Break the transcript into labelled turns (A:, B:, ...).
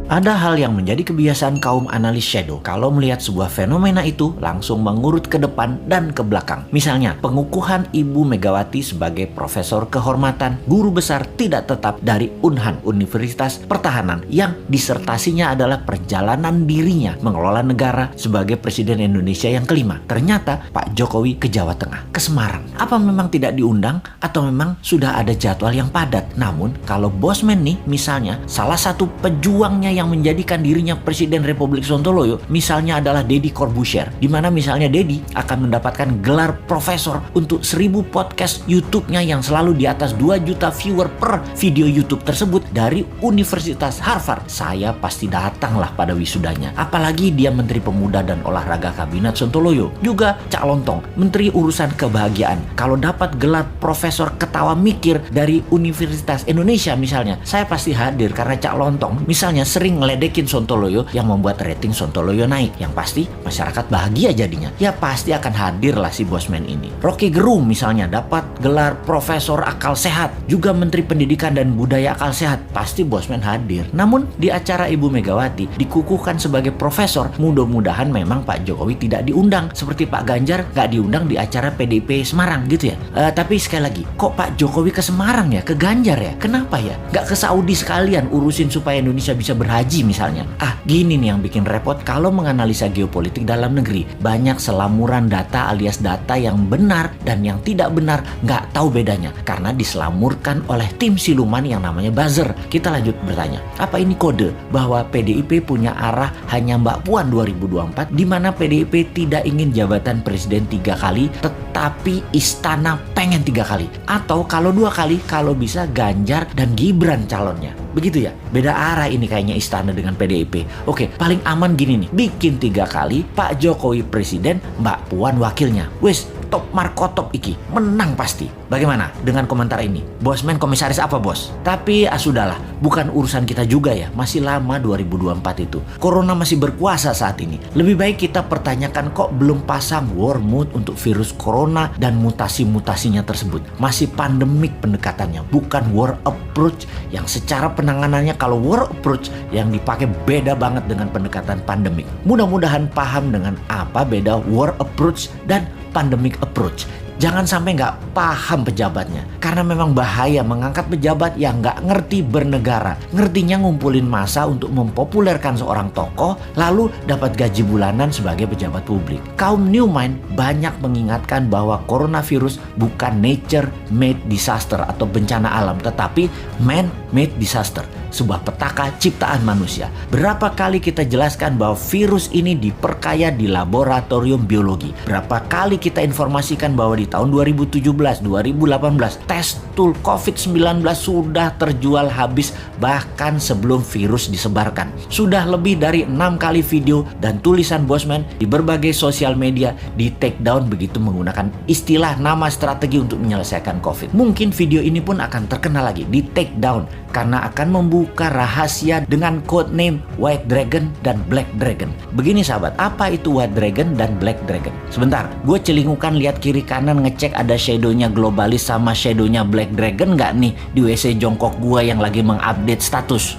A: Ada hal yang menjadi kebiasaan kaum analis shadow. Kalau melihat sebuah fenomena itu, langsung mengurut ke depan dan ke belakang. Misalnya, pengukuhan Ibu Megawati sebagai profesor kehormatan, guru besar tidak tetap dari Unhan, Universitas Pertahanan, yang disertasinya adalah perjalanan dirinya mengelola negara sebagai Presiden Indonesia yang kelima. Ternyata Pak Jokowi ke Jawa Tengah, ke Semarang. Apa memang tidak diundang atau memang sudah ada jadwal yang padat? Namun, kalau Bosman nih, misalnya, salah satu pejuangnya yang menjadikan dirinya Presiden Republik Sontoloyo misalnya adalah Deddy Corbuzier, di mana misalnya Deddy akan mendapatkan gelar profesor untuk 1000 podcast YouTube-nya yang selalu di atas 2 juta viewer per video YouTube tersebut dari Universitas Harvard. Saya pasti datanglah pada wisudanya. Apalagi dia Menteri Pemuda dan Olahraga Kabinet Sontoloyo. Juga Cak Lontong, Menteri Urusan Kebahagiaan. Kalau dapat gelar profesor ketawa mikir dari Universitas Indonesia misalnya, saya pasti hadir karena Cak Lontong misalnya sering ngeledekin Sontoloyo yang membuat rating Sontoloyo naik. Yang pasti masyarakat bahagia jadinya. Ya pasti akan hadir lah si Bosman ini. Rocky Gerung misalnya dapat gelar Profesor Akal Sehat, juga Menteri Pendidikan dan Budaya Akal Sehat, pasti Bosman hadir. Namun di acara Ibu Megawati dikukuhkan sebagai profesor, mudah-mudahan memang Pak Jokowi tidak diundang seperti Pak Ganjar gak diundang di acara PDIP Semarang gitu ya. Tapi sekali lagi, kok Pak Jokowi ke Semarang ya, ke Ganjar ya? Kenapa ya? Gak ke Saudi sekalian urusin supaya Indonesia bisa berhaji misalnya. Gini nih yang bikin repot kalau menganalisa geopolitik dalam negeri. Banyak selamuran data alias data yang benar dan yang tidak benar, nggak tahu bedanya karena diselamurkan oleh tim siluman yang namanya buzzer. Kita lanjut bertanya, apa ini kode bahwa PDIP punya arah hanya Mbak Puan 2024, di mana PDIP tidak ingin jabatan presiden 3 kali tetapi istana pengen 3 kali, atau kalau 2 kali kalau bisa Ganjar dan Gibran calonnya? Begitu ya, beda arah ini kayaknya istana dengan PDIP. Oke, paling aman gini nih, bikin 3 kali Pak Jokowi presiden, Mbak Puan wakilnya. Wes, top markotop iki, menang pasti. Bagaimana dengan komentar ini? Bosman komisaris apa bos? Tapi sudahlah, bukan urusan kita juga ya, masih lama 2024 itu. Corona masih berkuasa saat ini. Lebih baik kita pertanyakan kok belum pasang war mode untuk virus corona dan mutasi-mutasinya tersebut. Masih pandemik pendekatannya, bukan war approach yang secara penanganannya kalau war approach yang dipakai beda banget dengan pendekatan pandemik. Mudah-mudahan paham dengan apa beda war approach dan pandemic approach. Jangan sampai nggak paham pejabatnya, karena memang bahaya mengangkat pejabat yang nggak ngerti bernegara. Ngertinya ngumpulin massa untuk mempopulerkan seorang tokoh, lalu dapat gaji bulanan sebagai pejabat publik. Kaum New Mind banyak mengingatkan bahwa coronavirus bukan nature-made disaster atau bencana alam, tetapi man-made disaster, sebuah petaka ciptaan manusia. Berapa kali kita jelaskan bahwa virus ini diperkaya di laboratorium biologi. Berapa kali kita informasikan bahwa di tahun 2017, 2018 tes tool COVID-19 sudah terjual habis bahkan sebelum virus disebarkan. Sudah lebih dari 6 kali video dan tulisan Bosman di berbagai sosial media di take down begitu menggunakan istilah nama strategi untuk menyelesaikan COVID. Mungkin video ini pun akan terkenal lagi di take down karena akan membuka rahasia dengan code name White Dragon dan Black Dragon. Begini sahabat, apa itu White Dragon dan Black Dragon? Sebentar, gue celingukan lihat kiri kanan ngecek ada shadownya globalis sama shadownya Black Dragon nggak nih di WC jongkok gue yang lagi mengupdate status.